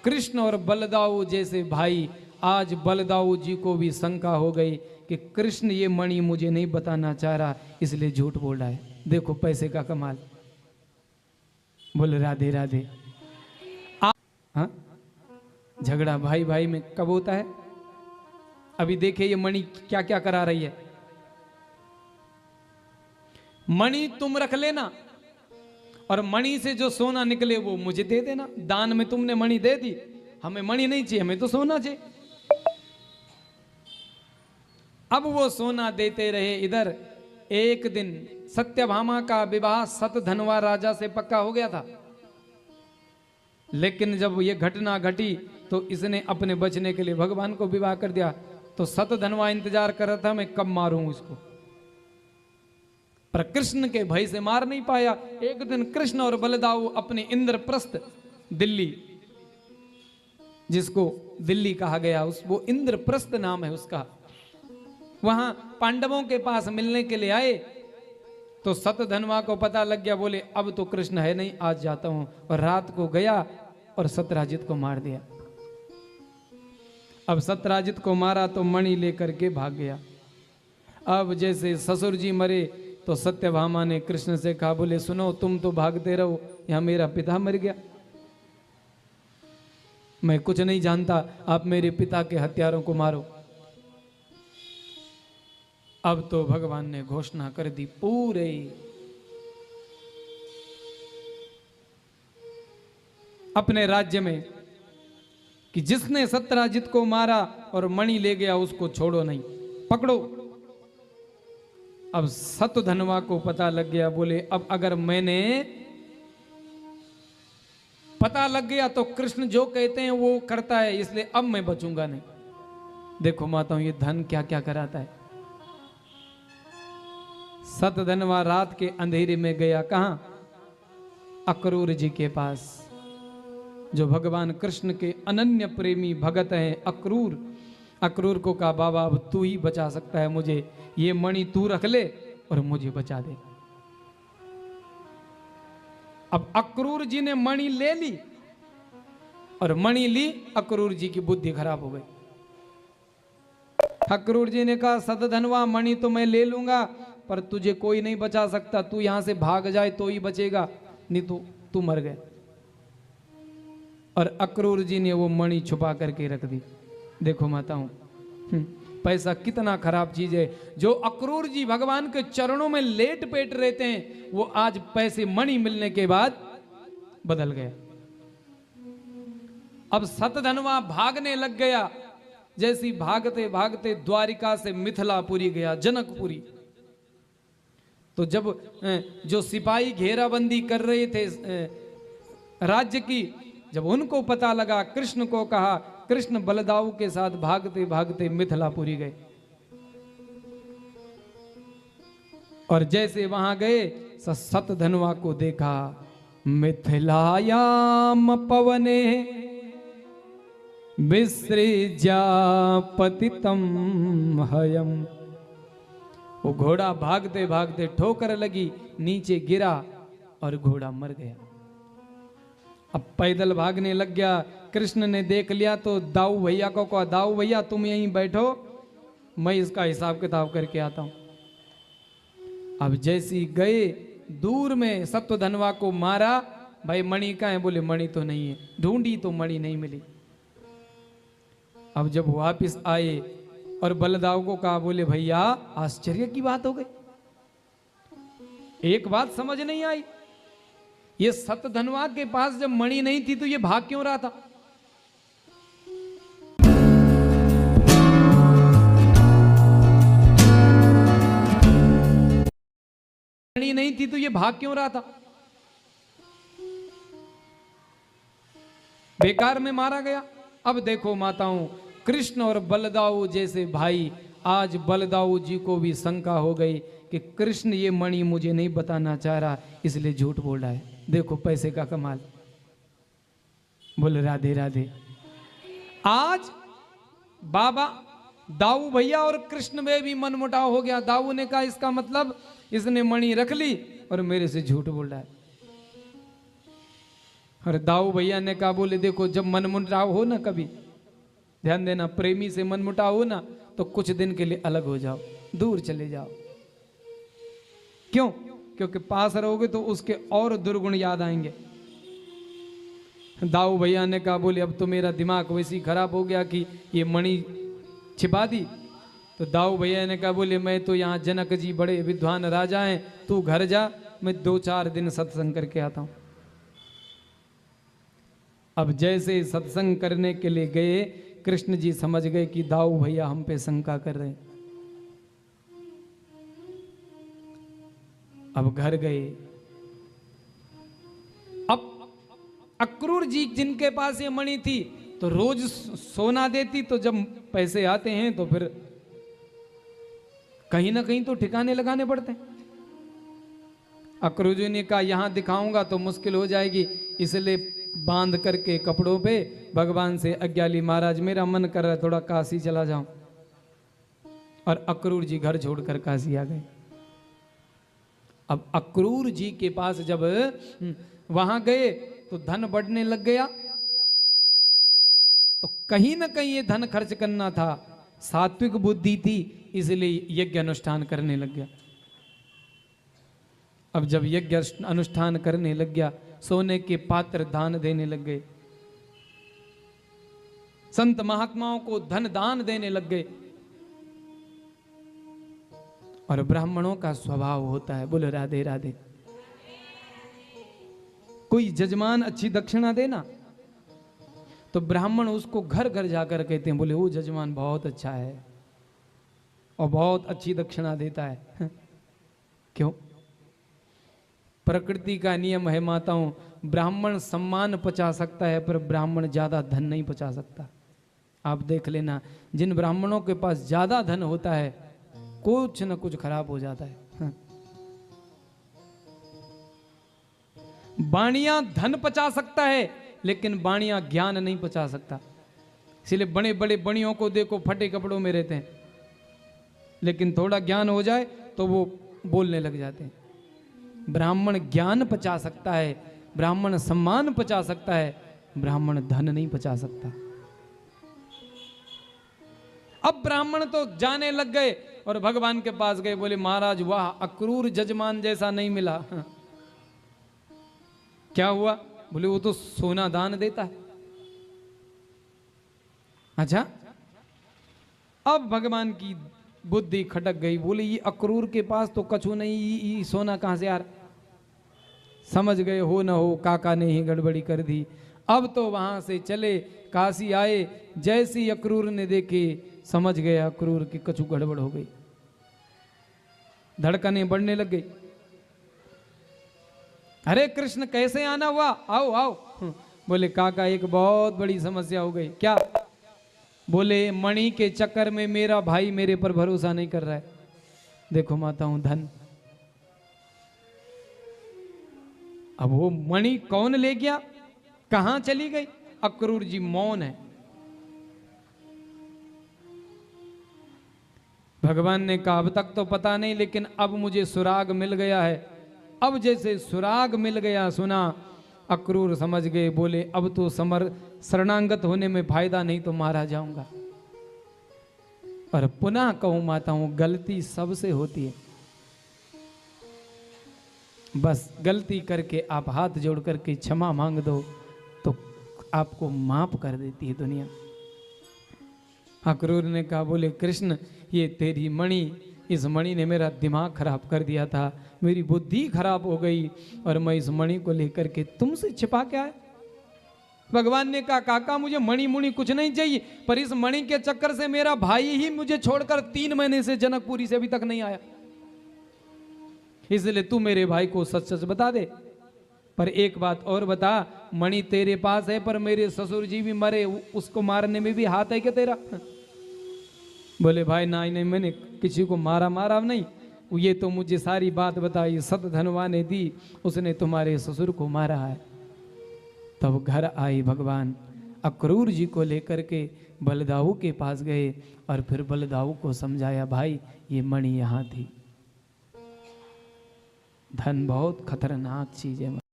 कृष्ण और बलदाऊ जैसे भाई, आज बलदाऊ जी को भी शंका हो गई कि कृष्ण ये मणि मुझे नहीं बताना चाह रहा, इसलिए झूठ बोल रहा है। देखो पैसे का कमाल। बोल राधे राधे। हाँ, झगड़ा भाई भाई में कब होता है? अभी देखे ये मणि क्या क्या करा रही है। मणि तुम रख लेना और मणि से जो सोना निकले वो मुझे दे देना। दान में तुमने मणि दे दी, हमें मणि नहीं चाहिए, हमें तो सोना चाहिए। अब वो सोना देते रहे। इधर एक दिन सत्यभामा का विवाह सतधनवा राजा से पक्का हो गया था, लेकिन जब ये घटना घटी तो इसने अपने बचने के लिए भगवान को विवाह कर दिया। तो सतधनवा इंतजार कर रहा था मैं कब मारूं इसको, पर कृष्ण के भय से मार नहीं पाया। एक दिन कृष्ण और बलदाऊ अपने इंद्रप्रस्थ, दिल्ली जिसको दिल्ली कहा गया, उस वो इंद्रप्रस्थ नाम है उसका, वहां पांडवों के पास मिलने के लिए आए। तो सतधनवा को पता लग गया, बोले अब तो कृष्ण है नहीं, आज जाता हूं। और रात को गया और सत्यराजित को मार दिया। अब सत्यराजित को मारा तो मणि लेकर के भाग गया। अब जैसे ससुर जी मरे तो सत्यभामा ने कृष्ण से कहा, बोले सुनो तुम तो भागते रहो, यहां मेरा पिता मर गया, मैं कुछ नहीं जानता, आप मेरे पिता के हत्यारों को मारो। अब तो भगवान ने घोषणा कर दी पूरे अपने राज्य में कि जिसने सत्यराजित को मारा और मणि ले गया उसको छोड़ो नहीं, पकड़ो। अब सतधनवा को पता लग गया, बोले अब अगर मैंने पता लग गया तो कृष्ण जो कहते हैं वो करता है, इसलिए अब मैं बचूंगा नहीं। देखो माताओं, ये धन क्या क्या कराता है। सतधनवा रात के अंधेरे में गया कहां? अक्रूर जी के पास, जो भगवान कृष्ण के अनन्य प्रेमी भगत हैं अक्रूर। अक्रूर को कहा, बाबा अब तू ही बचा सकता है मुझे, ये मणि तू रख ले और मुझे बचा दे। अब अक्रूर जी ने मणि ले ली, और मणि ली, अक्रूर जी की बुद्धि खराब हो गई। अक्रूर जी ने कहा, सतधनवा मणि तो मैं ले लूंगा, पर तुझे कोई नहीं बचा सकता, तू यहां से भाग जाए तो ही बचेगा, नहीं तो तू मर गए। और अक्रूर जी ने वो मणि छुपा करके रख दी। देखो माताओं, पैसा कितना खराब चीज है। जो अक्रूर जी भगवान के चरणों में लेट पेट रहते हैं, वो आज पैसे मणि मिलने के बाद बदल गया। अब सतधनवा भागने लग गया। जैसी भागते भागते द्वारिका से मिथिलापुरी गया, जनकपुरी। तो जब जो सिपाही घेराबंदी कर रहे थे राज्य की, जब उनको पता लगा, कृष्ण को कहा, कृष्ण बलदाऊ के साथ भागते भागते मिथिलापुरी गए। और जैसे वहां गए, सतधनवा को देखा, मिथिलायाम पवने विसृज्या पतितम हयम। वो घोड़ा भागते भागते ठोकर लगी, नीचे गिरा और घोड़ा मर गया। अब पैदल भागने लग गया। कृष्ण ने देख लिया तो दाऊ भैया को कहा, दाऊ भैया तुम यहीं बैठो, मैं इसका हिसाब किताब करके आता हूं। अब जैसी गए, दूर में सत्यधनवा को मारा। भाई मणि कहाँ है? बोले मणि तो नहीं है। ढूंढी तो मणि नहीं मिली। अब जब वापिस आए और बलदाऊ को कहा, बोले भैया आश्चर्य की बात हो गई, एक बात समझ नहीं आई, ये सतधनवा के पास जब मणि नहीं थी तो ये भाग क्यों रहा था? मणि नहीं थी तो ये भाग क्यों रहा था? बेकार में मारा गया। अब देखो माताओं, कृष्ण और बलदाऊ जैसे भाई, आज बलदाऊ जी को भी शंका हो गई कि कृष्ण ये मणि मुझे नहीं बताना चाह रहा, इसलिए झूठ बोल रहा है। देखो पैसे का कमाल। बोल राधे राधे। आज बाबा दाऊ भैया और कृष्ण में भी मनमुटाव हो गया। दाऊ ने कहा इसका मतलब इसने मणि रख ली और मेरे से झूठ बोल रहा है। और दाऊ भैया ने कहा, बोले देखो जब मनमुटाव हो ना, कभी ध्यान देना, प्रेमी से मनमुटाव हो ना तो कुछ दिन के लिए अलग हो जाओ, दूर चले जाओ। क्यों? क्योंकि पास रहोगे तो उसके और दुर्गुण याद आएंगे। दाऊ भैया ने कहा, बोले अब तो मेरा दिमाग वैसी खराब हो गया कि ये मणि छिपा दी। तो दाऊ भैया ने कहा, बोले मैं तो यहाँ जनक जी बड़े विद्वान राजा हैं, तू घर जा, मैं 2-4 दिन सत्संग करके आता हूँ। अब जैसे सत्संग करने के लिए गए, कृष्ण जी समझ गए कि दाऊ भैया हम पे शंका कर रहे हैं। अब घर गए। अब अक्रूर जी जिनके पास ये मणि थी तो रोज सोना देती, तो जब पैसे आते हैं तो फिर कहीं ना कहीं तो ठिकाने लगाने पड़ते हैं। अक्रूर जी ने कहा, यहां दिखाऊंगा तो मुश्किल हो जाएगी, इसलिए बांध करके कपड़ों पे भगवान से अज्ञाली, महाराज मेरा मन कर रहा है थोड़ा काशी चला जाऊं। और अक्रूर जी घर छोड़कर काशी आ गए। अब अक्रूर जी के पास जब वहां गए तो धन बढ़ने लग गया, तो कहीं ना कहीं ये धन खर्च करना था। सात्विक बुद्धि थी, इसलिए यज्ञ अनुष्ठान करने लग गया। अब जब यज्ञ अनुष्ठान करने लग गया, सोने के पात्र दान देने लग गए, संत महात्माओं को धन दान देने लग गए। और ब्राह्मणों का स्वभाव होता है, बोलो राधे राधे, कोई जजमान अच्छी दक्षिणा देना तो ब्राह्मण उसको घर घर जाकर कहते हैं, बोले वो जजमान बहुत अच्छा है और बहुत अच्छी दक्षिणा देता है। क्यों? प्रकृति का नियम है माताओं, ब्राह्मण सम्मान पचा सकता है पर ब्राह्मण ज्यादा धन नहीं पचा सकता। आप देख लेना, जिन ब्राह्मणों के पास ज्यादा धन होता है कुछ न कुछ खराब हो जाता है। बाणिया धन पचा सकता है लेकिन बाणिया ज्ञान नहीं पचा सकता। इसलिए बड़े बड़े बणियों को देखो फटे कपड़ों में रहते हैं, लेकिन थोड़ा ज्ञान हो जाए तो वो बोलने लग जाते हैं। ब्राह्मण ज्ञान पचा सकता है, ब्राह्मण सम्मान पचा सकता है, ब्राह्मण धन नहीं पचा सकता। अब ब्राह्मण तो जाने लग गए और भगवान के पास गए, बोले महाराज वाह, अक्रूर जजमान जैसा नहीं मिला। क्या हुआ? बोले वो तो सोना दान देता है। अच्छा, अब भगवान की बुद्धि खटक गई, बोले ये अक्रूर के पास तो कछु नहीं, ये सोना कहां से आ रहा? समझ गए हो न हो काका ने ही गड़बड़ी कर दी। अब तो वहां से चले काशी आए, जैसी अक्रूर ने देखे समझ गए अक्रूर की कछु गड़बड़ हो गई, धड़कनें बढ़ने लग गई। अरे कृष्ण कैसे आना हुआ, आओ आओ। बोले काका एक बहुत बड़ी समस्या हो गई। क्या? बोले मणि के चक्कर में मेरा भाई मेरे पर भरोसा नहीं कर रहा है। देखो माताओं, धन, अब वो मणि कौन ले गया, कहां चली गई? अक्रूर जी मौन है। भगवान ने कहा अब तक तो पता नहीं, लेकिन अब मुझे सुराग मिल गया है। अब जैसे सुराग मिल गया, सुना, अक्रूर समझ गए, बोले अब तो शरणागत होने में फायदा नहीं, तो मारा जाऊंगा। और पुनः कहूं माताओं, गलती सबसे होती है। बस गलती करके आप हाथ जोड़ करके क्षमा मांग दो तो आपको माफ कर देती है दुनिया। अक्रूर ने कहा, बोले कृष्ण ये तेरी मणि, इस मणि ने मेरा दिमाग खराब कर दिया था, मेरी बुद्धि खराब हो गई और मैं इस मणि को लेकर के तुमसे छिपा के आया। भगवान ने कहा काका मुझे मणि मुणि कुछ नहीं चाहिए, पर इस मणि के चक्कर से मेरा भाई ही मुझे छोड़कर 3 महीने से जनकपुरी से अभी तक नहीं आया, इसलिए तू मेरे भाई को सच सच बता दे। पर एक बात और बता, मणि तेरे पास है पर मेरे ससुर जी भी मरे, उसको मारने में भी हाथ है क्या तेरा? बोले भाई नहीं नहीं, मैंने किसी को मारा नहीं, ये तो मुझे सारी बात बताई, सत धनवा ने दी, उसने तुम्हारे ससुर को मारा है। तब घर आई भगवान, अक्रूर जी को लेकर के बलदाऊ के पास गए और फिर बलदाऊ को समझाया, भाई ये मणि यहाँ थी। धन बहुत खतरनाक चीज है